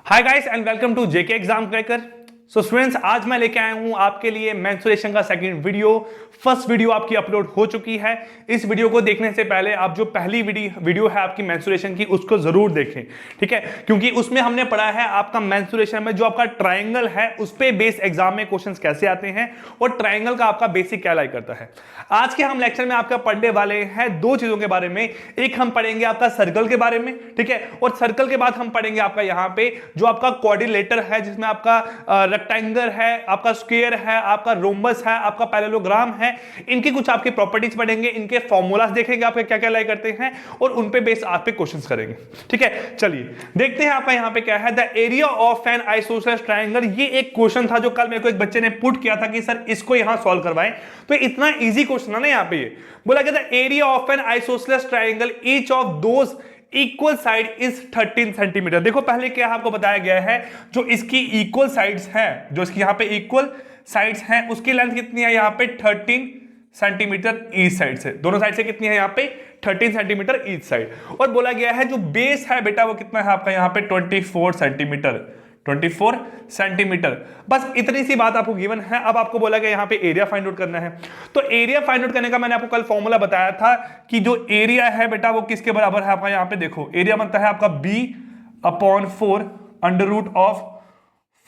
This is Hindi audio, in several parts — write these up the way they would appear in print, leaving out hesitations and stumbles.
Hi guys and welcome to JK exam cracker. So students, आज मैं लेके आया हूं आपके लिए मेंसुरेशन का सेकंड वीडियो। फर्स्ट वीडियो आपकी अपलोड हो चुकी है। इस वीडियो को देखने से पहले आप जो पहली वीडियो है आपकी मेंसुरेशन की, उसको जरूर देखें, ठीक है, क्योंकि उसमें हमने पढ़ा है आपका मेंसुरेशन में जो आपका ट्राइंगल है उस पे बेस एग्जाम में क्वेश्चंस कैसे आते हैं और ट्राइंगल का आपका बेसिक क्या लाई करता है। आज के हम लेक्चर में आपका पढ़ने वाले हैं दो चीजों के बारे में। एक हम पढ़ेंगे आपका सर्कल के बारे में, ठीक है, और सर्कल के बाद हम पढ़ेंगे आपका यहाँ पे जो आपका क्वाड्रिलेटर है, जिसमें आपका रेक्टेंगल है, आपका स्क्वायर है, आपका रोम्बस है, आपका पैरेललोग्राम है। इनकी कुछ आपकी प्रॉपर्टीज पढ़ेंगे, इनके फॉर्मूलाज देखेंगे आपके क्या क्या लाई करते हैं और उन पे बेस आप पे क्वेश्चंस करेंगे, ठीक है। चलिए देखते हैं आपका यहाँ पे क्या है। The area of N isosceles triangle, ये एक क्वेश्चन था जो कल मेरे को एक बच्चे ने पुट किया था कि सर इसको यहां सॉल्व करवाएं। तो इतना इजी क्वेश्चन है ना, यहाँ पे ये बोला गया the area of N isosceles triangle each of those equal side is 13 centimetre. देखो पहले क्या आपको बताया गया है, जो इसकी इक्वल साइड्स हैं, जो इसकी यहाँ पे इक्वल साइड्स हैं, उसकी लेंथ कितनी है यहाँ पे 13 सेंटीमीटर ईच साइड से। दोनों साइड से कितनी है यहाँ पे 13 सेंटीमीटर ईच साइड। और बोला गया है जो बेस है बेटा वो कितना है आपका यहाँ पे 24 सेंटीमीटर। 24 सेंटीमीटर, बस इतनी सी बात आपको गिवन है। अब आपको बोला गया यहाँ पे एरिया फाइंड आउट करना है। तो एरिया फाइंड आउट करने का मैंने आपको कल फॉर्मूला बताया था कि जो एरिया है बेटा वो किसके बराबर है आपका यहाँ पे देखो, एरिया बनता है आपका b/4 under root of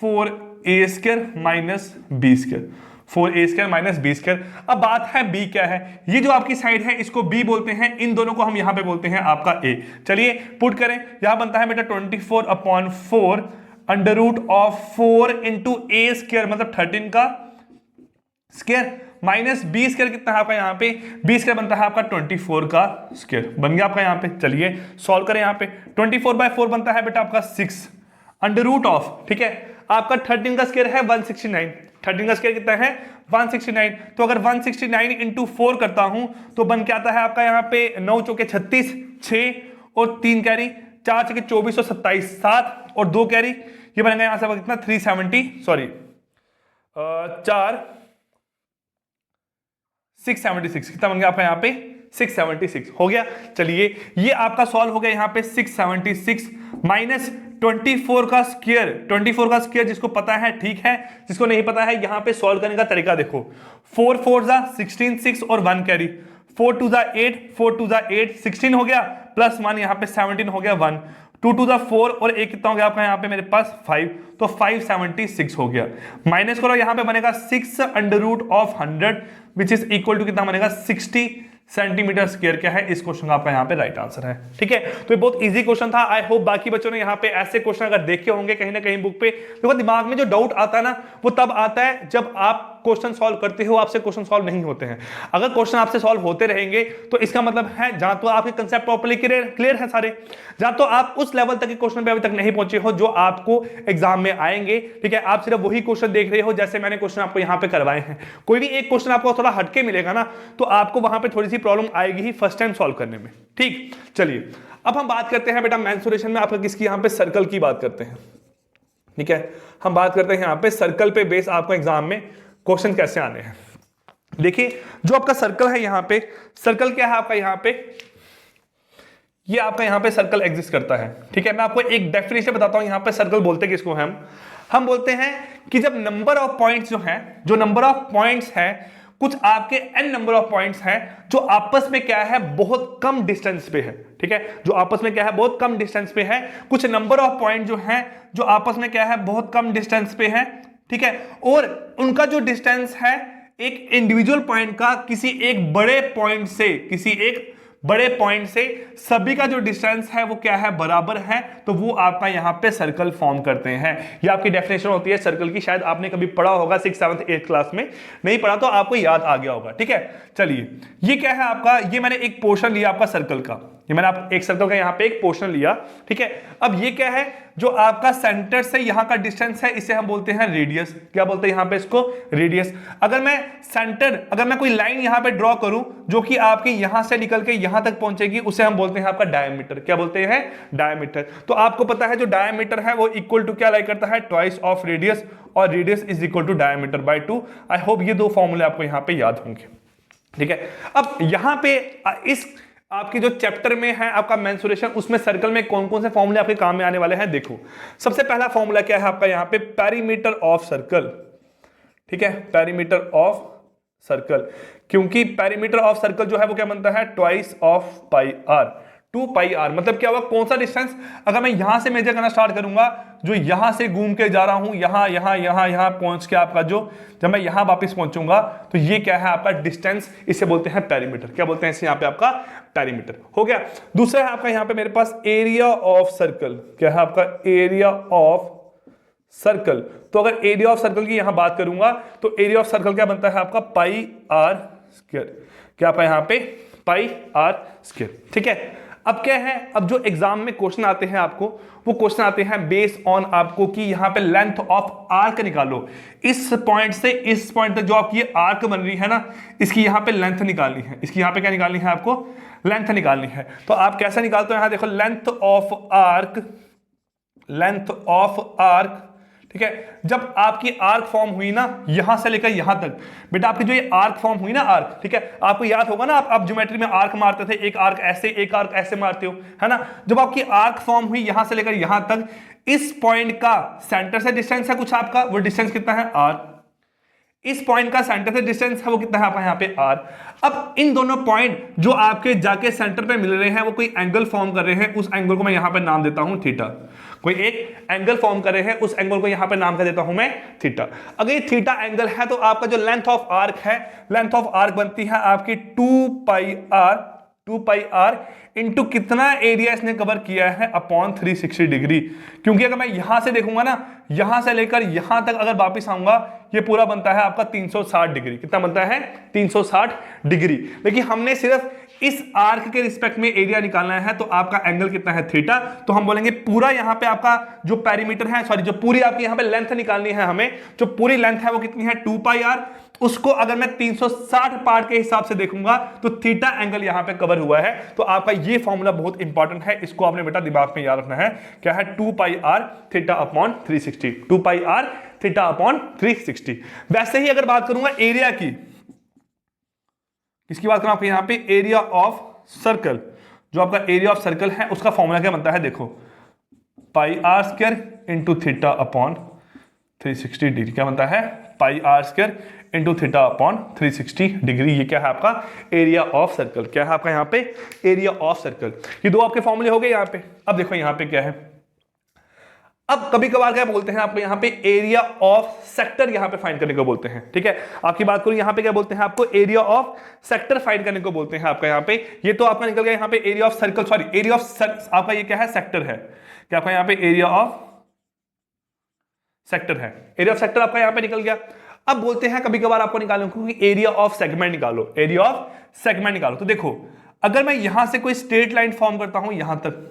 4a² minus b², 4a² minus b²। अब बात है b क्या है, ये जो आपकी साइड है इसको b बोलते हैं, इन दोनों को हम यहां पे बोलते हैं आपका a। चलिए पुट करें, यहां बनता है बेटा 24/4 under root of 4 into a² मतलब 13 का स्क्वायर माइनस b² कितना है आपका यहाँ पे, b² बनता है आपका 24 का स्क्वायर। बन गया आपका यहाँ पे। चलिए सॉल्व करें, यहाँ पे 24/4 बनता है बेटा आपका 6 अंडर रूट ऑफ, ठीक है, आपका 13 का स्क्वायर है 169, 13 का स्क्वायर कितना है 169। तो अगर 169 इंटू 4 करता हूं तो बन के आता है आपका यहाँ पे 9 चौके 36, 6 और 3 कैरी, 4 चौके 24 और 27, 7 और 2 कैरी, ये बनेगा यहां से कितना 370, सॉरी 676, कितना बन गया आपका यहाँ पे 676 हो गया। चलिए ये आपका सॉल्व हो गया यहाँ पे 676 माइनस 24 का स्क्वायर, 24 का स्क्वायर जिसको पता है ठीक है, जिसको नहीं पता है यहाँ पे सॉल्व करने का तरीका देखो, 4 4 जा 16, 6 और 1 कैरी, 4 2 जा 8, 4 2 जा 8, 16 हो गया प्लस 1 यहाँ पे 17 हो गया 1, 2 2 जा 4 और 1 कितना हो गया आपका यहाँ पे मेरे पास 5, तो 576 हो गया। माइनस करो यहाँ पे बनेगा 6 under root of 100 which is equal to कितना बनेगा 60 सेंटीमीटर स्क्वायर। क्या है इस क्वेश्चन का आपका यहाँ पे राइट आंसर है, ठीक है। तो ये बहुत इजी क्वेश्चन था। आई होप बाकी बच्चों ने यहाँ पे ऐसे क्वेश्चन अगर देखे होंगे कहीं ना कहीं बुक पे, तो दिमाग में जो डाउट आता है ना वो तब आता है जब आप क्वेश्चन सॉल्व करते हो, आपसे क्वेश्चन सॉल्व नहीं होते हैं। अगर क्वेश्चन आपसे सॉल्व होते रहेंगे तो इसका मतलब है जहां तो आपके कंसेप्ट प्रॉपर्ली क्लियर है सारे, जहां तो आप उस लेवल तक के क्वेश्चन पे अभी तक नहीं पहुंचे हो जो आपको एग्जाम में आएंगे, ठीक है। आप सिर्फ वही क्वेश्चन देख रहे हो जैसे मैंने क्वेश्चन आपको यहाँ पे करवाए हैं। कोई भी एक क्वेश्चन आपको थोड़ा हटके मिलेगा ना तो आपको वहां पे थोड़ी सी प्रॉब्लम आएगी ही फर्स्ट टाइम सॉल्व करने में, ठीक। चलिए अब हम बात करते हैं बेटा मेंसुरेशन में आपका किसकी, यहाँ पे सर्कल की बात करते हैं, ठीक है। हम बात करते हैं यहाँ पे सर्कल पे बेस आपको एग्जाम में क्वेश्चन कैसे आने हैं। देखिए जो आपका सर्कल है यहाँ पे, सर्कल क्या है आपका यहाँ पे, ये आपका यहाँ पे सर्कल एग्जिस्ट करता है, ठीक है। मैं आपको एक डेफिनेशन बताता हूं यहाँ पे सर्कल बोलते किसको हैं हम बोलते हैं कि जब नंबर ऑफ पॉइंट्स जो है, जो नंबर ऑफ पॉइंट्स है, कुछ आपके n नंबर ऑफ पॉइंट्स हैं जो आपस में क्या है बहुत कम डिस्टेंस पे है, ठीक है, जो आपस में क्या है बहुत कम डिस्टेंस पे है। कुछ नंबर ऑफ पॉइंट जो हैं जो आपस में क्या है बहुत कम डिस्टेंस पे है, ठीक है, और उनका जो डिस्टेंस है एक इंडिविजुअल पॉइंट का किसी एक बड़े पॉइंट से, किसी एक बड़े पॉइंट से सभी का जो डिस्टेंस है वो क्या है बराबर है, तो वो आपका यहाँ पे सर्कल फॉर्म करते हैं। ये आपकी डेफिनेशन होती है सर्कल की, शायद आपने कभी पढ़ा होगा 6th 7th 8th क्लास में, नहीं पढ़ा तो आपको याद आ गया होगा, ठीक है। चलिए ये क्या है आपका, ये मैंने एक पोर्शन लिया आपका सर्कल का, ये मैंने आप एक सर्कल का यहाँ पे एक पोर्शन लिया, ठीक है। अब ये क्या है, जो आपका सेंटर से यहाँ का डिस्टेंस है इसे हम बोलते हैं रेडियस। क्या बोलते हैं यहाँ पे इसको, रेडियस। अगर मैं सेंटर, अगर मैं कोई लाइन यहाँ पे ड्रॉ करूं जो कि आपके यहां से निकल के यहां तक पहुंचेगी, उसे हम बोलते हैं आपका डायमीटर। क्या बोलते हैं, डायमीटर। तो आपको पता है जो डायमीटर है वो इक्वल टू क्या लाई करता है, ट्वाइस ऑफ रेडियस, और radius is equal to diameter by 2। I hope ये दो फॉर्मूले आपको यहाँ पे याद होंगे, ठीक है। अब यहाँ पे इस आपकी जो चैप्टर में है आपका मेंसुरेशन, उसमें सर्कल में कौन कौन से फॉर्मूले आपके काम में आने वाले हैं देखो। सबसे पहला फॉर्मूला क्या है आपका यहाँ पे, पेरीमीटर ऑफ सर्कल। ठीक है, पेरीमीटर ऑफ सर्कल, क्योंकि पेरीमीटर ऑफ सर्कल जो है वो क्या बनता है, twice of pi r. 2 pi r मतलब क्या हुआ, कौन सा डिस्टेंस, अगर मैं यहां से मेजर करना स्टार्ट करूंगा, जो यहां से घूम के जा रहा हूं, यहां पहुंच के आपका जो, जब मैं यहां वापस पहुंचूंगा तो ये क्या है आपका डिस्टेंस, इसे बोलते हैं पेरीमीटर। क्या बोलते हैं इसे यहाँ पे आपका, पेरीमीटर। हो गया। दूसरा है आपका यहाँ पे मेरे पास एरिया ऑफ सर्कल। क्या है आपका, एरिया ऑफ सर्कल। तो अगर एरिया ऑफ सर्कल की यहां बात करूंगा तो एरिया ऑफ सर्कल क्या बनता है आपका, पाई आर स्क्वायर। क्या आपका यहाँ पे, पाई आर स्क्वायर। ठीक है, अब क्या है, अब जो एग्जाम में क्वेश्चन आते हैं आपको, वो क्वेश्चन आते हैं बेस ऑन आपको कि यहां पे लेंथ ऑफ आर्क निकालो। इस पॉइंट से इस पॉइंट तक जो आपकी ये आर्क बन रही है ना, इसकी यहां पे लेंथ निकालनी है। इसकी यहां पे क्या निकालनी है आपको, लेंथ निकालनी है। तो आप कैसा निकालते हो, यहां देखो length of arc, length of arc. ठीक है, जब आपकी आर्क फॉर्म हुई ना यहां से लेकर यहां तक, बेटा आपकी जो ये आर्क फॉर्म हुई ना आर्क, ठीक है, आपको याद होगा ना, आप ज्योमेट्री में आर्क मारते थे, एक आर्क ऐसे एक आर्क ऐसे मारते हो, है ना। जब आपकी आर्क फॉर्म हुई यहां से लेकर यहां तक, इस पॉइंट का सेंटर से डिस्टेंस है कुछ आपका, वो डिस्टेंस कितना है, आर। इस पॉइंट का सेंटर से डिस्टेंस है वो कितना है आपका यहाँ पे, आर। अब इन दोनों पॉइंट जो आपके जाके सेंटर पे मिल रहे हैं, वो कोई एंगल फॉर्म कर रहे हैं, उस एंगल को मैं यहां पे नाम देता हूं थीटा। कोई एक एंगल फॉर्म कर रहे हैं, उस एंगल को यहां पे नाम कर देता हूं मैं थीटा। अगर ये थीटा एंगल है तो आपका जो लेंथ ऑफ आर्क है, लेंथ ऑफ आर्क बनती है आपकी 2 pi r, 2 pi are into कितना एरिया इसने कवर किया है, अपॉन 360 डिग्री। क्योंकि अगर मैं यहां से देखूंगा ना, यहां से लेकर यहां तक अगर वापस आऊंगा, ये पूरा बनता है आपका 360 डिग्री। कितना बनता है, 360 डिग्री। लेकिन हमने सिर्फ इस आर्क के रिस्पेक्ट में एरिया निकालना है, तो आपका एंगल कितना है, थीटा। तो हम बोलेंगे पूरा यहां पे आपका जो पेरीमीटर है, सॉरी जो पूरी आपकी यहां पे लेंथ निकालनी है हमें, जो पूरी लेंथ है वो कितनी है, 2 पाई आर। उसको अगर मैं 360 पार्ट के हिसाब से देखूंगा तो थीटा एंगल यहां पे कवर हुआ है। तो आपका ये फॉर्मूला बहुत इंपॉर्टेंट है, इसको आपने बेटा दिमाग में याद रखना है। क्या है, 2 pi r theta upon 360, 2 pi r theta upon 360। वैसे ही अगर बात करूंगा एरिया की, इसकी बात करूं आपके यहां पे एरिया ऑफ सर्कल, जो आपका एरिया ऑफ सर्कल है उसका फॉर्मूला क्या बनता है, देखो pi r square into theta upon 360 degree. क्या बनता है, pi r square into theta upon 360 degree. ये क्या है आपका एरिया ऑफ सर्कल। क्या है आपका यहाँ पे एरिया ऑफ सर्कल। ये दो आपके फॉर्मूले हो गए यहाँ पे। अब देखो यहाँ पे क्या है, अब कभी कभार क्या बोलते हैं आपको यहाँ पे एरिया ऑफ सेक्टर यहाँ पे फाइंड करने को बोलते हैं। ठीक है, आपकी बात करूं यहाँ पे क्या बोलते हैं आपको, एरिया ऑफ सेक्टर फाइंड करने को बोलते हैं आपका यहाँ पे। ये तो आपका निकल गया यहाँ पे area of circle, sorry area of आपका ये क्या है, सेक्टर है। क्या आपका यहाँ पे एरिया ऑफ सेक्टर है, एरिया ऑफ सेक्टर आपका यहाँ पे निकल गया। अब बोलते हैं कभी कभार आपको निकालो कि एरिया ऑफ सेगमेंट निकालो, एरिया ऑफ सेगमेंट निकालो। तो देखो अगर मैं यहां से कोई स्ट्रेट लाइन फॉर्म करता हूं यहां तक,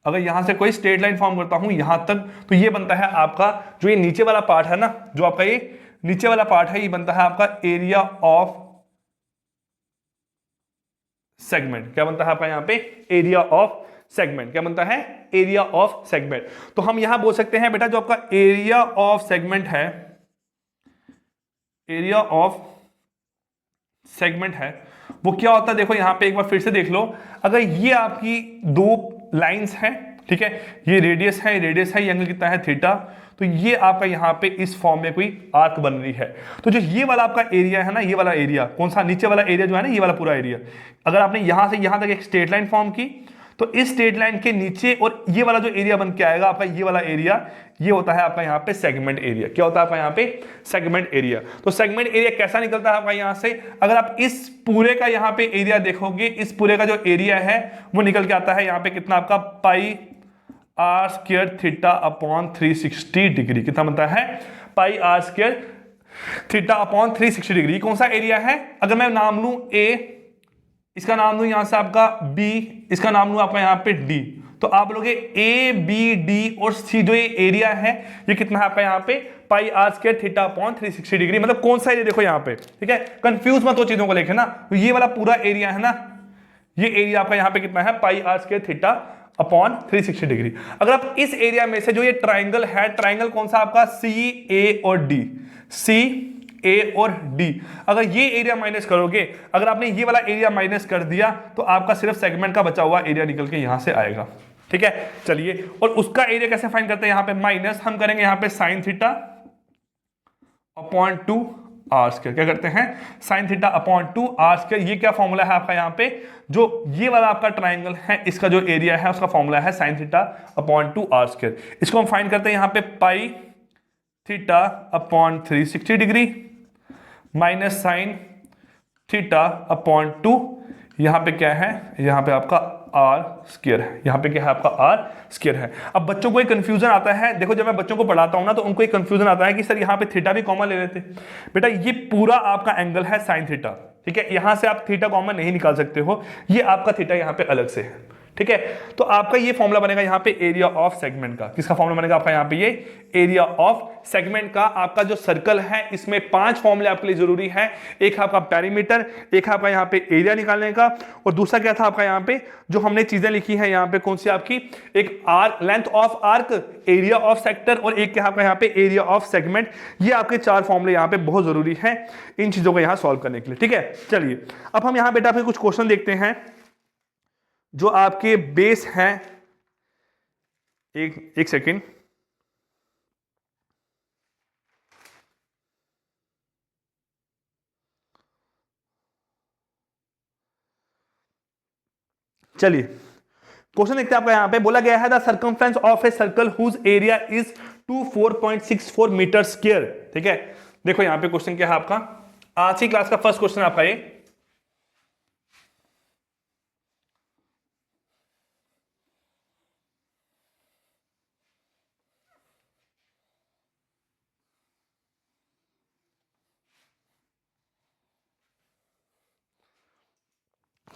अगर यहां से कोई स्ट्रेट लाइन फॉर्म करता हूं यहां तक, तो ये बनता है आपका जो ये नीचे वाला पार्ट है ना, जो आपका ये नीचे वाला पार्ट है, ये बनता है आपका एरिया ऑफ सेगमेंट। क्या बनता है आपका यहां पे एरिया ऑफ सेगमेंट। क्या बनता है एरिया ऑफ सेगमेंट। तो हम यहां बोल सकते हैं बेटा जो आपका एरिया ऑफ सेगमेंट है, एरिया ऑफ सेगमेंट है वो क्या होता है, देखो यहां पे एक बार फिर से देख लो। अगर ये आपकी दो लाइंस हैं, ठीक है, ये रेडियस है, रेडियस है, ये एंगल कितना है थीटा, तो ये आपका यहां पे इस फॉर्म में कोई आर्क बन रही है। तो जो ये वाला आपका एरिया है ना, ये वाला एरिया कौन सा, नीचे वाला एरिया जो है ना, ये वाला पूरा एरिया, अगर आपने यहां से यहां तक एक स्ट्रेट लाइन फॉर्म की, तो इस स्ट्रेट लाइन के नीचे और ये वाला जो एरिया बन के आएगा आपका, ये वाला एरिया, ये होता है आपका यहाँ पे सेगमेंट एरिया। क्या होता है आपका यहाँ पे सेगमेंट एरिया। तो सेगमेंट एरिया कैसा निकलता है आपका यहाँ से, अगर आप इस पूरे का यहाँ पे एरिया देखोगे, इस पूरे का जो एरिया है वो निकल के आता है यहाँ पे कितना आपका, pi r square theta upon 360 degree. कितना बनता है, pi r square theta upon 360 degree. कौन सा एरिया है, अगर मैं नाम लूं ए, इसका नाम दूं यहां से आपका बी, इसका नाम लूं आपका यहां पे डी, तो आप बोलोगे ए बी डी और सी जो ये एरिया है ये कितना है आपका यहाँ पे, pi r square theta upon 360 degree. मतलब कौन सा एरिया देखो यहाँ पे, ठीक है, कंफ्यूज मत हो चीजों को लेके ना। तो ये वाला पूरा एरिया है ना, ये एरिया आपका यहाँ पे कितना है, pi r square theta upon 360 degree. अगर आप इस एरिया में से जो ये ट्राइंगल है, ट्राइंगल कौन सा आपका, सी ए और डी, सी ए और डी। अगर ये एरिया माइनस करोगे, अगर आपने ये वाला एरिया माइनस कर दिया तो आपका सिर्फ सेगमेंट का बचा हुआ एरिया निकल के यहां से आएगा। ठीक है, चलिए, और उसका एरिया कैसे फाइंड करते हैं, यहां पे माइनस हम करेंगे यहां पे sine theta upon 2 r square. क्या करते हैं, sine theta upon 2 r square. ये क्या फॉर्मूला है आपका, यहाँ पे जो ये वाला आपका ट्राइंगल है इसका जो एरिया है उसका फॉर्मूला है sine theta upon 2 r square. इसको हम फाइंड करते हैं यहाँ पे pi theta upon 360 degree minus sine theta upon 2, यहाँ पे क्या है, यहाँ पे आपका आर स्क्वायर है, यहाँ पे क्या है आपका आर स्क्वायर है। अब बच्चों को एक कंफ्यूजन आता है, देखो जब मैं बच्चों को पढ़ाता हूं ना तो उनको एक कंफ्यूजन आता है कि सर यहाँ पे थीटा भी कॉमन ले लेते। बेटा ये पूरा आपका एंगल है साइन थीटा, ठीक है, यहां से आप थीटा कॉमन नहीं निकाल सकते हो, ये आपका थीटा यहाँ पे अलग से है। ठीक है, तो आपका ये फॉर्मूला बनेगा यहाँ पे एरिया ऑफ सेगमेंट का। किसका फॉर्मूला बनेगा आपका यहाँ पे, ये एरिया ऑफ सेगमेंट का। आपका जो सर्कल है इसमें 5 फॉर्मूले आपके लिए जरूरी है। एक है आपका पेरीमीटर, एक है आपका यहाँ पे एरिया निकालने का, और दूसरा क्या था आपका यहाँ पे जो हमने चीजें लिखी है यहाँ पे कौन सी आपकी, एक arc, length of arc, area of sector, और एक क्या आपका यहाँ पे एरिया ऑफ सेगमेंट। ये आपके 4 फॉर्मूले यहाँ पे बहुत जरूरी है इन चीजों को यहाँ सॉल्व करने के लिए। ठीक है, चलिए अब हम यहाँ बेटा फिर कुछ क्वेश्चन देखते हैं जो आपके बेस हैं। एक सेकेंड, चलिए क्वेश्चन देखते हैं आपका। यहां पे बोला गया है the circumference of a circle whose area is 24.64 metre square. ठीक है, देखो यहां पे क्वेश्चन क्या है आपका, आज की क्लास का फर्स्ट क्वेश्चन आपका ये।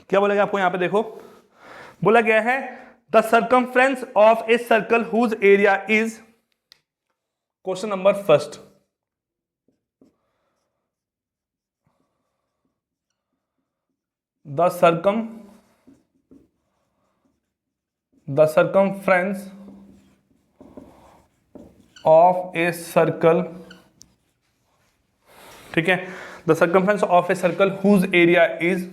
क्या बोला गया आपको यहां पे, देखो बोला गया है the circumference of a circle whose area is, question number first, द circumference of a circle, ठीक है, the circumference of a circle whose area is,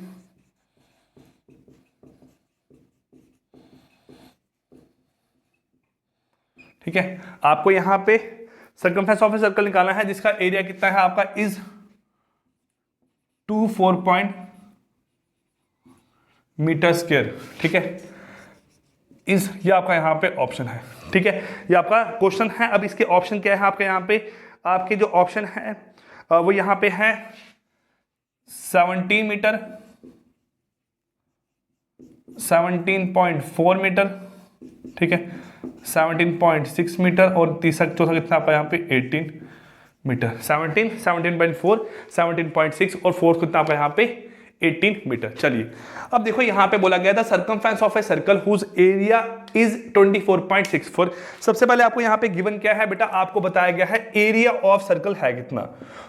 ठीक है, आपको यहां पे सर्कमफ्रेंस ऑफ ए सर्कल निकालना है जिसका एरिया कितना है आपका, इज 24 मीटर स्क्वायर। ठीक है, इस ये आपका यहां पे ऑप्शन है। ठीक है, ये आपका क्वेश्चन है। अब इसके ऑप्शन क्या है आपके यहां पे, आपके जो ऑप्शन है वो यहां पे है 17 मीटर, 17.4 मीटर, ठीक है, 17.6 मीटर, और तीसरा चौथा कितना आपका यहाँ पे 18 मीटर, 17, 17.4, 17.6 और फोर्थ कितना आपका यहाँ पे 18 मीटर। चलिए अब देखो यहाँ पे बोला गया था circumference of a circle whose area is 24.64। सबसे पहले आपको यहाँ पे गिवन क्या है बेटा, आपको बताया गया है एरिया ऑफ सर्कल है कितना।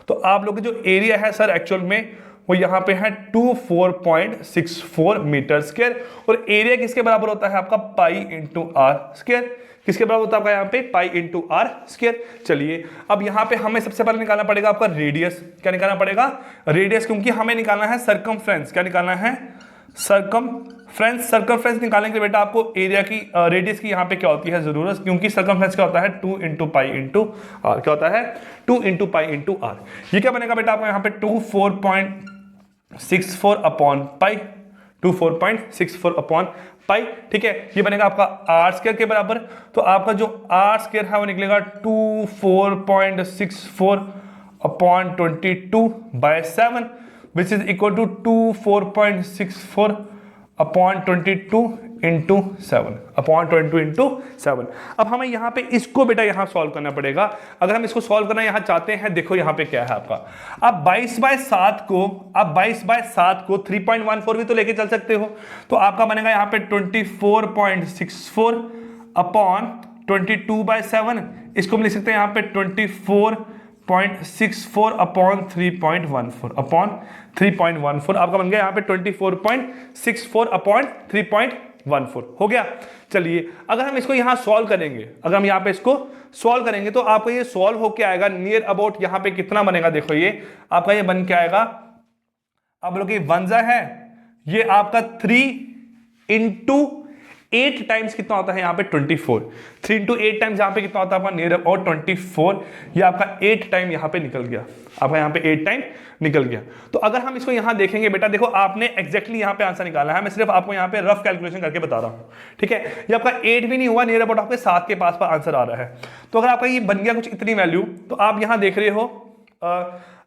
तो आप लोग जो एरिया है सर एक्चुअल में वो यहाँ पे है 24.64 मीटर स्क्वायर, और एरिया किसके बराबर होता है आपका, पाई इंटू आर स्क्वायर। किसके बराबर होता है आपका यहाँ पे, पाई इंटू आर स्क्वायर। चलिए अब यहाँ पे हमें सबसे पहले निकालना पड़ेगा आपका रेडियस। क्या निकालना पड़ेगा, रेडियस, क्योंकि हमें निकालना है सर्कमफ्रेंस। क्या निकालना है, सर्कमफ्रेंस। सर्कमफ्रेंस निकालने के लिए बेटा आपको एरिया की रेडियस की यहाँ पे क्या होती है जरूरत, क्योंकि सर्कमफ्रेंस क्या होता है 2 इंटू पाई इंटू आर। क्या होता है 2 इंटू पाई इंटू आर। ये क्या बनेगा बेटा आपको यहाँ पे 24.64 अपॉन पाई, 24.64 अपॉन पाई। ठीक है, ये बनेगा आपका आर स्क्वायर के बराबर। तो आपका जो आर स्क्वायर है वो निकलेगा 24.64 upon 22/7 which is equal to 24.64 upon 22 into 7 upon 22 into 7। अब हमें यहाँ पे इसको बेटा यहाँ सॉल्व करना पड़ेगा। अगर हम इसको सॉल्व करना यहाँ चाहते हैं, देखो यहाँ पे क्या है आपका, आप 22/7 को, आप 22/7 को 3.14 भी तो लेके चल सकते हो। तो आपका बनेगा यहाँ पे 24.64 अपॉन 22/7। इसको हम लिख सकते हैं यहाँ पे 24.64 अपॉन 3.14 अपॉन 3.14। आपका बन गया यहाँ पे 24.64 अपॉन 3.14। 6.14 हो गया। चलिए अगर हम इसको यहां सॉल्व करेंगे, अगर हम यहां पे इसको सॉल्व करेंगे तो आपको ये सॉल्व होके आएगा नियर अबाउट यहां पे कितना बनेगा, देखो ये आपका ये बन के आएगा, आप लोग ये वनजा है, ये आपका 3 इंटू 8 टाइम्स कितना होता है यहाँ पे 24, 3 इंटू 8 टाइम्स यहाँ पे कितना होता है आपका नियर अबाउट 24, ये आपका 8 टाइम यहाँ पे निकल गया, आपका यहाँ पे 8 टाइम निकल गया। तो अगर हम इसको यहाँ देखेंगे बेटा, देखो आपने एग्जैक्टली यहाँ पे आंसर निकाला है, मैं सिर्फ आपको यहाँ पे रफ कैलकुलेशन करके बता रहा हूँ, ठीक है। ये आपका 8 भी नहीं हुआ, नियर अबाउट आपके 7 के पास आंसर आ रहा है। तो अगर आपका ये बन गया कुछ इतनी वैल्यू, तो आप यहाँ देख रहे हो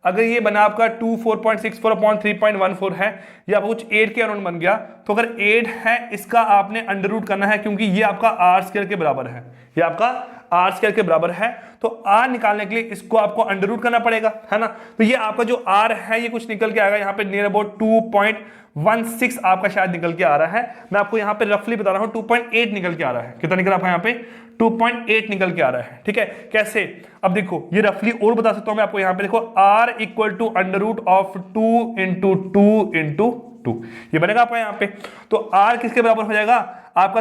अगर ये बना आपका 24.64 अपॉन 3.14 है, ये आपको कुछ 8 के अराउंड बन गया। तो अगर 8 है इसका आपने अंडर रूट करना है, क्योंकि ये आपका आर स्क्वायर के बराबर है, ये आपका आर स्क्वायर के बराबर है, तो आर निकालने के लिए इसको आपको अंडर रूट करना पड़ेगा, है ना। तो ये आपका जो आर है ये कुछ निकल के आएगा यहाँ पे नियर अबाउट 2.16 आपका शायद निकल के आ रहा है। मैं आपको यहाँ पे रफली बता रहा हूँ 2.8 निकल के आ रहा है। कितना निकल आपका यहाँ पे 2.8 निकल के आ रहा है, ठीक है। कैसे, अब देखो ये रफली और बता सकता हूं मैं आपको, यहाँ पे देखो r equal to under root of 2 into 2 into 2, ये बनेगा आपका यहाँ पे। तो r किसके बराबर हो जाएगा आपका,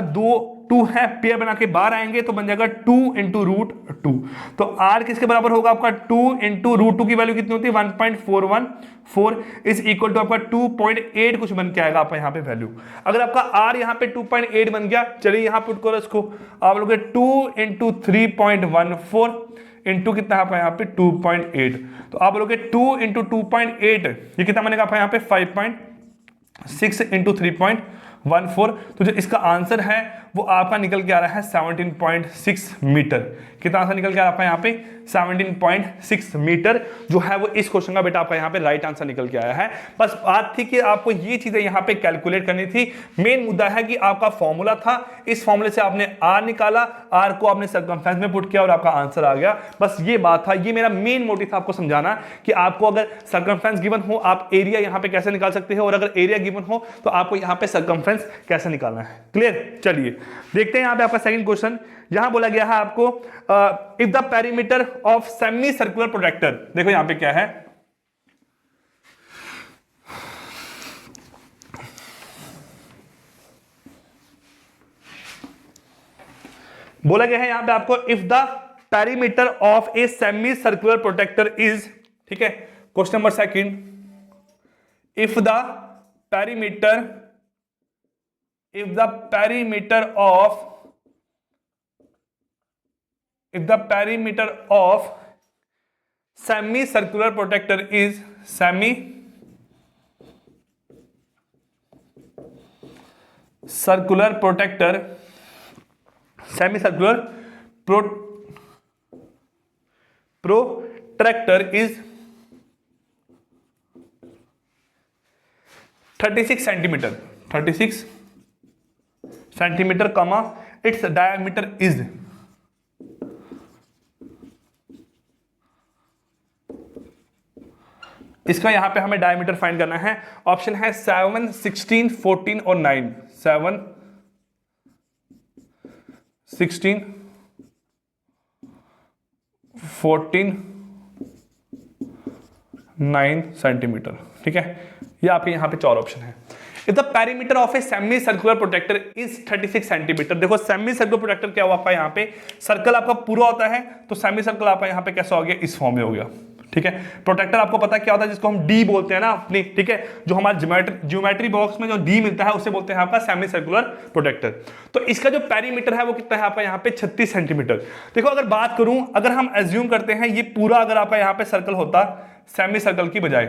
2 है, पेयर बना के बाहर आएंगे तो बन जाएगा 2 इंटू रूट 2। तो r किसके बराबर होगा आपका 2 इंटू रूट 2 की वैल्यू कितनी होती है 1.414 इज इक्वल टू आपका 2.8 कुछ बन के आएगा आपका यहाँ पे वैल्यू। अगर आपका r यहाँ पे 2.8 बन गया, चलिए यहाँ पुट करो इसको, आप लोग 2 इंटू 3.14 इंटू कितना आपका यहाँ पे 2.8, तो आप लोग 2 इंटू 2.8 ये कितना बनेगा आपका यहाँ पे 5.6 इंटू 3.14। तो जो इसका आंसर है वो आपका निकल के आ रहा है 17.6 मीटर। कितना आंसर निकल के आ रहा है आपका यहाँ पे 17.6 मीटर जो है वो इस क्वेश्चन का बेटा आपका यहाँ पे राइट आंसर निकल के आया है। बस बात थी कि आपको ये चीजें यहाँ पे कैलकुलेट करनी थी। मेन मुद्दा है कि आपका फॉर्मूला था, इस फॉर्मूले से आपने आर निकाला, आर को आपने सर्कमफ्रेंस में पुट किया और आपका आंसर आ गया। बस ये बात था, ये मेरा मेन मोटिव था आपको समझाना कि आपको अगर सर्कमफ्रेंस गिवन हो आप एरिया यहाँ पे कैसे निकाल सकते हो, और अगर एरिया गिवन हो तो आपको यहाँ पे सर्कमफ्रेंस कैसे निकालना है। क्लियर, चलिए देखते हैं यहाँ पे आपका सेकंड क्वेश्चन। यहां बोला गया है आपको if the perimeter of semicircular protractor, देखो यहां पे क्या है, बोला गया है यहां पे आपको if the perimeter of a semicircular protector is, ठीक है। Question number second, if the perimeter of semicircular protector is semicircular protractor is 36 centimeter comma its diameter is, इसका यहां पे हमें डायमीटर फाइंड करना है। ऑप्शन है 7, 16, 14 और 9। 7, 16, 14, 9 सेंटीमीटर, ठीक है। ये आपके यहां पे 4 ऑप्शन है। If the perimeter of a semicircular protector is 36 centimetre, देखो सेमी सर्कुलर प्रोटेक्टर क्या हुआ आपका यहाँ पे, सर्कल आपका पूरा होता है, तो सेमी सर्कल आपका यहाँ पे कैसा हो गया, इस फॉर्म में हो गया, ठीक है। प्रोटेक्टर आपको पता क्या होता है, जिसको हम डी बोलते हैं ना अपनी, ठीक है, जो हमारा ज्योमेट्री बॉक्स में जो डी मिलता है उसे बोलते हैं आपका सेमी सर्कुलर प्रोटेक्टर। तो इसका जो पेरीमीटर है वो कितना है आपका यहाँ पे 36 सेंटीमीटर। देखो अगर बात करूं, अगर हम एज्यूम करते हैं ये पूरा अगर आपका यहाँ पे सर्कल होता सेमी सर्कल की बजाय,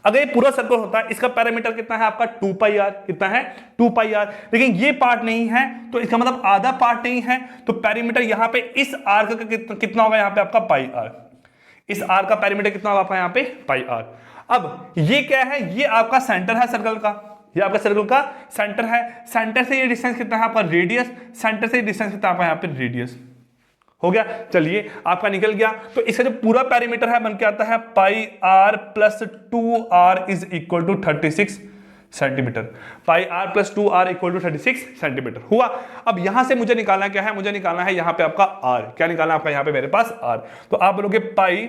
अगर ये पूरा सर्कल होता है, इसका पैरामीटर कितना है आपका 2 पाई आर, कितना है 2 पाई आर, लेकिन ये पार्ट नहीं है तो इसका मतलब आधा पार्ट नहीं है, तो पैरामीटर यहाँ पे इस आर का कितना होगा यहाँ पे आपका पाई आर, इस आर का पैरामीटर कितना होगा आपका यहाँ पे पाई आर। अब ये क्या है, ये आपका सेंटर है सर्कल का, ये आपका सर्कल का सेंटर है, सेंटर से ये डिस्टेंस कितना है आपका रेडियस, सेंटर से डिस्टेंस कितना है आपका यहाँ पे रेडियस, हो गया। चलिए आपका निकल गया, तो इसका जो पूरा पैरामीटर है बन के आता है pi r plus 2r is equal to 36 centimetre, pi r plus 2r equal to 36 centimetre हुआ। अब यहां से मुझे निकालना क्या है, मुझे निकालना है यहाँ पे आपका r, क्या निकालना है आपका यहाँ पे मेरे पास r, तो आप बोलोगे pi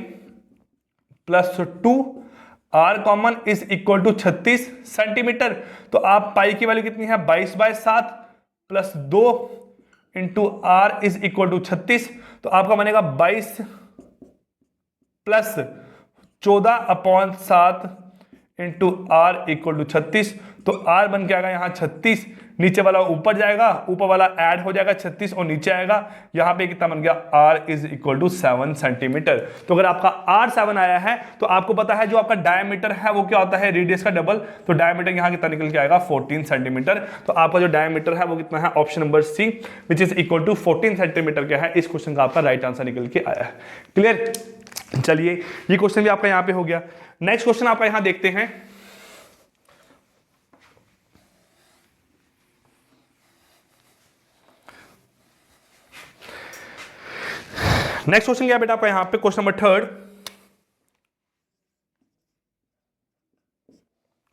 plus 2r common is equal to 36 centimetre, तो आप पाई की वैल्यू कितनी है 22/7, plus 2 into R is equal to 36, तो आपका बनेगा 22 plus 14/7 into R equal to 36, तो आर बन के आएगा यहाँ 36, नीचे वाला ऊपर जाएगा, ऊपर वाला ऐड हो जाएगा 36 और नीचे आएगा, यहाँ पे कितना बन गया R is equal to 7 centimetre. तो अगर आपका आर 7 आया है तो आपको पता है जो आपका डायमीटर है वो क्या होता है, रेडियस का डबल, तो डायमीटर यहाँ कितना निकल के आएगा 14 सेंटीमीटर। तो आपका जो डायमीटर है वो कितना है, option number C which is equal to 14 centimetre क्या है, इस क्वेश्चन का आपका राइट आंसर निकल के आया है। क्लियर, चलिए ये क्वेश्चन भी आपका यहाँ पे हो गया। नेक्स्ट क्वेश्चन आपका यहाँ देखते हैं, नेक्स्ट क्वेश्चन क्या बेटा आपका यहाँ पे, क्वेश्चन नंबर 3,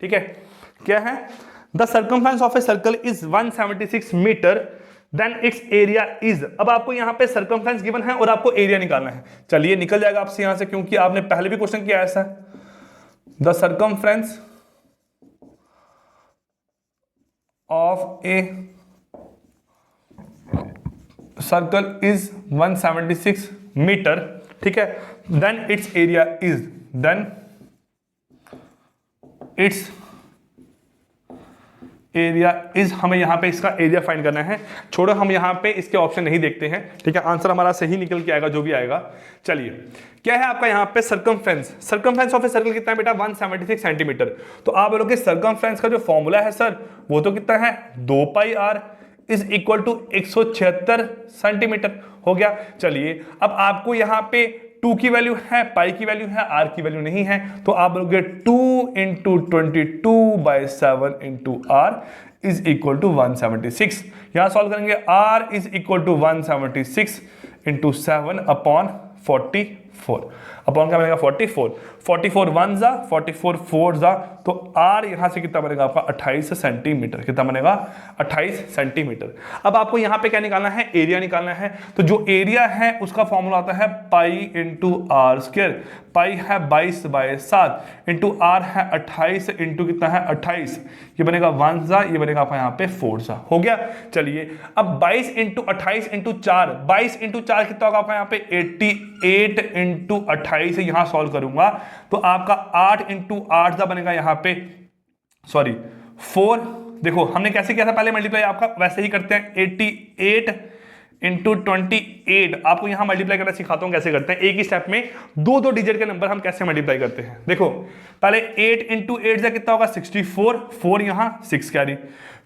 ठीक है, क्या है, the circumference of a circle is 176 metre then its area is. अब आपको यहाँ पे सर्कमफ्रेंस गिवन है और आपको एरिया निकालना है। चलिए निकल जाएगा आपसे यहां से, क्योंकि आपने पहले भी क्वेश्चन किया ऐसा, the circumference of a circle is 176 metre, ठीक है, then its area is, then its area is, हमें यहां पे इसका एरिया फाइंड करना है। छोड़ो, हम यहां पे इसके ऑप्शन नहीं देखते हैं, ठीक है, आंसर हमारा सही निकल के आएगा जो भी आएगा। चलिए क्या है आपका यहां पे सर्कमफ्रेंस ऑफ ए सर्कल कितना है बेटा, 176 सेंटीमीटर। तो आप बोलोगे सर्कमफ्रेंस का जो फॉर्मूला है सर वो तो कितना है, 2 pi r is equal to 176 centimetre हो गया। चलिए अब आपको यहां पे 2 की वैल्यू है, पाई की वैल्यू है, आर की वैल्यू नहीं है, तो आप बोलोगे 2 into 22/7 into R is equal to 176। यहां सॉल्व करेंगे, R is equal to 176 into 7 upon 44, upon क्या बनेगा 44, 44 1 जा 44 4 जा, तो आर यहां से कितना बनेगा आपका 28 सेंटीमीटर, कितना बनेगा 28 सेंटीमीटर। अब आपको यहां पे क्या निकालना है, एरिया निकालना है। तो जो एरिया है उसका फॉर्मूला आता है पाई इंटू आर स्क्वायर, पाई है 22/7 इंटू आर है 28 इंटू कितना है 28, ये बनेगा 1 जा, ये बनेगा आपका यहाँ पे 4 जा, हो गया। चलिए अब 22 इंटू 28 इंटू 4, 22 इंटू 4 कितना होगा आपका यहाँ पे 88 इंटू 28, यहां सॉल्व करूंगा तो आपका 8 इंटू 8 जा बनेगा यहाँ पे, सॉरी 4, देखो हमने कैसे किया था पहले मल्टीप्लाई, आपका वैसे ही करते हैं, 88 इंटू 28, आपको यहां मल्टीप्लाई करना सिखाता हूं कैसे करते हैं, एक ही स्टेप में दो दो डिजिट के नंबर हम कैसे मल्टीप्लाई करते हैं। देखो पहले 8 इंटू 8 जा कितना होगा 64, 4 यहां 6 कैरी,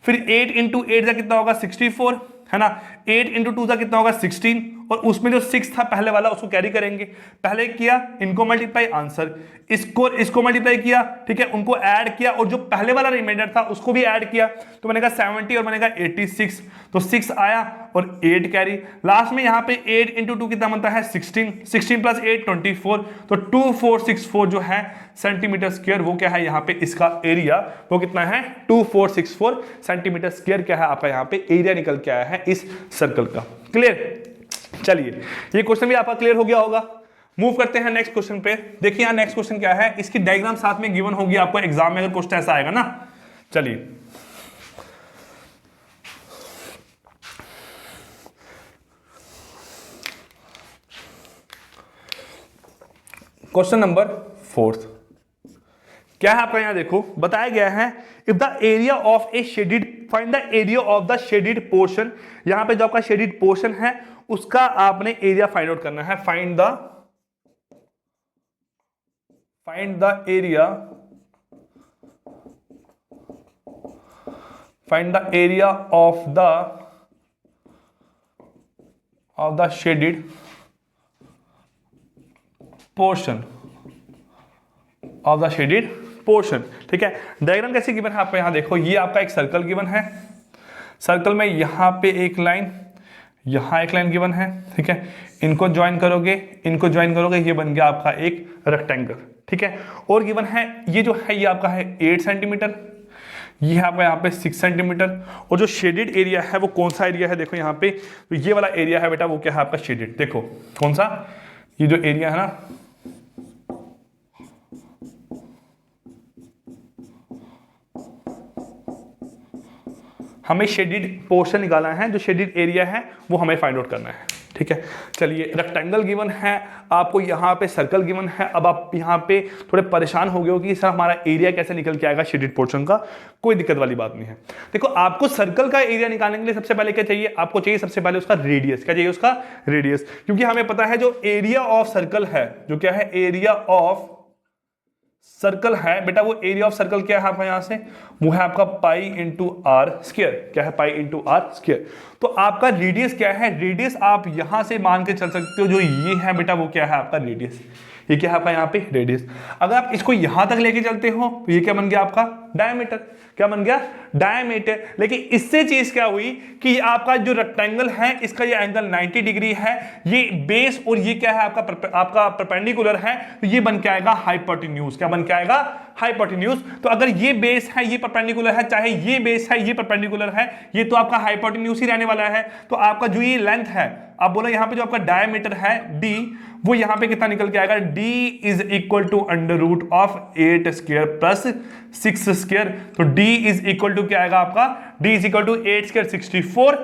फिर 8 इंटू 8 जा कितना होगा 64 है ना, 8 इंटू 2 जा कितना होगा 16, और उसमें जो 6 था पहले वाला उसको कैरी करेंगे, पहले किया इनको मल्टीप्लाई आंसर, इसको मल्टीप्लाई किया, ठीक है, उनको ऐड किया और जो पहले वाला रिमाइंडर था उसको भी ऐड किया, तो बनेगा 70 और बनेगा 86, तो 6 आया और 8 कैरी, लास्ट में यहाँ पे 8 इंटू 2 कितना बनता है 16, 16 प्लस 8 24, तो 2464 जो है सेंटीमीटर स्क्वायर, वो क्या है यहाँ पे इसका एरिया, वो कितना है 2464 सेंटीमीटर स्क्वायर क्या है आपका यहाँ पे एरिया निकल के आया है इस सर्कल का। क्लियर, चलिए ये क्वेश्चन भी आपका क्लियर हो गया होगा। मूव करते हैं नेक्स्ट क्वेश्चन पे। देखिए यहाँ नेक्स्ट क्वेश्चन क्या है, इसकी डायग्राम साथ में गिवन होगी आपको एग्जाम में अगर क्वेश्चन ऐसा आएगा ना। चलिए क्वेश्चन नंबर 4 क्या है आपका, यहां देखो बताया गया है, if the area of A shaded, find the area of the shaded portion, यहां पे जो आपका शेडिड पोर्शन है उसका आपने एरिया फाइंड आउट करना है। Find the area of the shaded portion of the shaded portion, ठीक है। डायग्राम कैसे गिवन है आपको, यहां देखो ये आपका एक सर्कल गिवन है, सर्कल में यहां पे एक लाइन, यहां एक लाइन गिवन है, ठीक है, इनको ज्वाइन करोगे, ये बन गया आपका एक रेक्टेंगल, ठीक है। और गिवन है ये जो है ये आपका है 8 सेंटीमीटर, ये है आपका यहाँ पे 6 सेंटीमीटर, और जो शेडेड एरिया है वो कौन सा एरिया है, देखो यहाँ पे, तो ये वाला एरिया है बेटा वो क्या है आपका शेडेड, देखो कौन सा, ये जो एरिया है ना, हमें शेडिड पोर्शन निकालना है, जो शेडिड एरिया है वो हमें फाइंड आउट करना है। ठीक है, चलिए रेक्टेंगल गिवन है आपको, यहाँ पे सर्कल गिवन है। अब आप यहाँ पे थोड़े परेशान हो गए हो कि सर हमारा एरिया कैसे निकल के आएगा शेडिड पोर्शन का। कोई दिक्कत वाली बात नहीं है। देखो, आपको सर्कल का एरिया निकालने के लिए सबसे पहले क्या चाहिए, आपको चाहिए सबसे पहले उसका रेडियस। क्या चाहिए, उसका रेडियस। क्योंकि हमें पता है जो एरिया ऑफ सर्कल है, जो क्या है, एरिया ऑफ सर्कल है बेटा, वो एरिया ऑफ सर्कल क्या है आपका यहां से, वो है आपका पाई इंटू आर स्क्वायर। क्या है, पाई इंटू आर स्क्वायर। तो आपका रेडियस क्या है, रेडियस आप यहां से मान के चल सकते हो, जो ये है बेटा वो क्या है आपका रेडियस। ये क्या है आपका यहाँ पे रेडियस। अगर आप इसको यहां तक लेके चलते हो तो ये क्या बन गया आपका डायमीटर। क्या बन गया, डायमीटर। लेकिन इससे चीज क्या हुई कि आपका जो रेक्टेंगल है इसका ये एंगल 90 डिग्री है, ये बेस और ये क्या है आपका परपेंडिकुलर है, तो ये बन के आएगा हाइपोटेन्यूज। क्या बन के आएगा, हाइपोटेन्यूज। तो अगर ये बेस है, ये परपेंडिकुलर है, चाहे ये बेस है, ये परपेंडिकुलर है, ये तो आपका हाइपोटेन्यूज ही रहने वाला है। तो आपका जो ये लेंथ है, आप बोलो यहाँ पे जो आपका डायमीटर है d, वो यहाँ पे कितना निकल के आएगा, d is equal to under root of 8 square plus 6 square. तो d इज इक्वल टू क्या आएगा आपका, d is equal to 8 square 64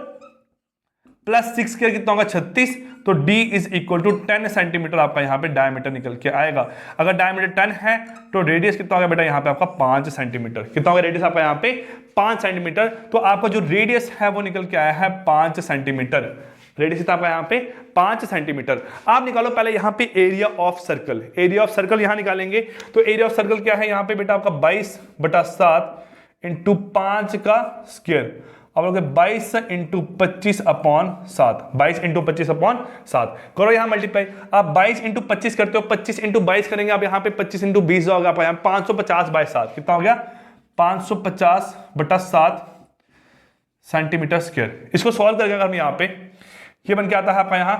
plus 6 square कितना होगा 36। तो d is equal to 10 centimetre आपका यहाँ पे डायमीटर निकल के आएगा। अगर डायमीटर 10 है तो रेडियस कितना होगा बेटा यहाँ पे आपका 5 सेंटीमीटर। कितना होगा रेडियस आपका यहाँ पे 5 सेंटीमीटर। तो आपका जो रेडियस है वो निकल के आया है 5 सेंटीमीटर। रेडियस आपका यहाँ पे 5 सेंटीमीटर। आप निकालो पहले यहाँ पे area of circle. Area of circle यहाँ निकालेंगे तो एरिया ऑफ सर्कल क्या है यहाँ पे बेटा आपका 22/7 इंटू 5 का स्क्वायर। अब लोग 22 इंटू 25 अपॉन 7, 22 इंटू 25 अपॉन 7 करो यहाँ मल्टीप्लाई। आप 22 इंटू 25 करते हो, 25 इंटू 22 करेंगे आप यहाँ पे 25 इंटू 20 होगा आप यहाँ 550/7। कितना हो गया 550/7 सेंटीमीटर स्क्वायर। इसको सॉल्व करके अगर हम यहाँ पे ये बन के आता है आपका यहाँ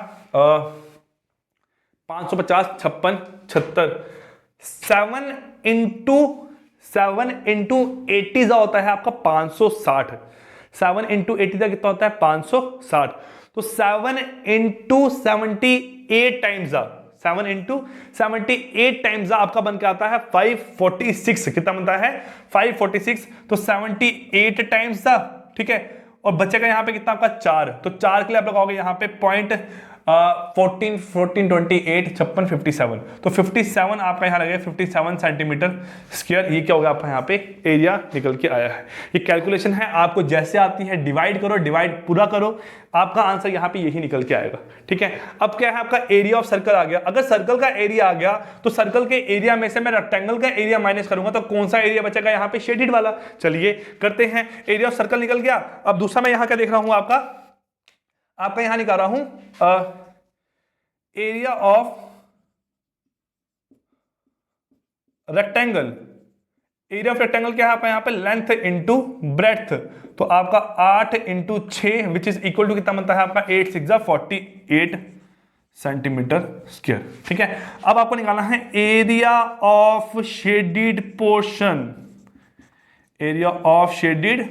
550 56 76 7 इंटू 80 का होता है आपका 560। 7 इंटू 80 का कितना होता है 560। तो 7 इंटू 78 टाइम्स 7 इंटू 78 टाइम्स आपका बन के आता है 546। कितना बनता है 546। तो 78 टाइम्स ठीक है, और बच्चे का यहाँ पे कितना आपका 4। तो 4 के लिए आप लगाओगे यहाँ पे 14 28 56 57। तो 57 आपका यहाँ लगे 57 सेंटीमीटर स्क्वायर। ये क्या होगा आपका यहाँ पे एरिया निकल के आया है। ये कैलकुलेशन है, आपको जैसे आती है डिवाइड करो, डिवाइड पूरा करो, आपका आंसर यहाँ पे यही निकल के आएगा। ठीक है, अब क्या है आपका एरिया ऑफ सर्कल आ गया। अगर सर्कल का एरिया आ गया तो सर्कल के एरिया में से मैं रेक्टेंगल का एरिया माइनस करूंगा तो कौन सा एरिया बचेगा यहाँ पे शेडेड वाला। चलिए करते हैं, एरिया ऑफ सर्कल निकल गया। अब दूसरा मैं यहाँ क्या देख रहा हूं, आपका यहां निकाल रहा हूं area of rectangle. Area of rectangle क्या है आपका यहाँ पे लेंथ इंटू ब्रेड्थ। तो आपका 8 into 6 which is equal to कितना बनता है आपका 8 6 48 सेंटीमीटर स्क्वायर। ठीक है, अब आपको निकालना है area of shaded portion. Area of shaded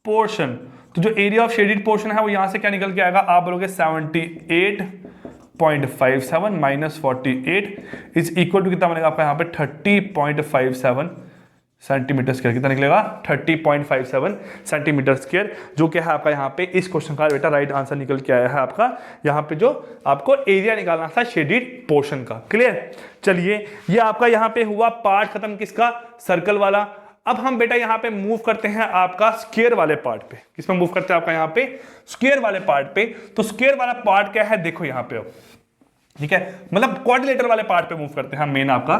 portion, तो जो एरिया ऑफ शेडिड पोर्शन है वो यहां से क्या निकल के आएगा, आप बोलोगे 78.57 माइनस 48 इज इक्वल टू कितना बनेगा आपका यहाँ पे 30.57 सेंटीमीटर स्क्वायर। कितना निकलेगा 30.57 सेंटीमीटर स्क्वायर, जो क्या है आपका यहाँ पे इस क्वेश्चन का बेटा राइट आंसर निकल के आया है आपका यहाँ पे जो आपको एरिया निकालना था शेडिड पोर्शन का। क्लियर, चलिए ये आपका यहाँ पे हुआ पार्ट खत्म किसका, सर्कल वाला। अब हम बेटा यहाँ पे मूव करते हैं आपका स्क्वायर वाले पार्ट पे। किसमें मूव करते हैं आपका यहाँ पे स्क्वायर वाले पार्ट पे। तो स्क्वायर वाला पार्ट क्या है देखो यहाँ पे, अब ठीक है, मतलब क्वाड्रिलेटरल वाले पार्ट पे मूव करते हैं मेन आपका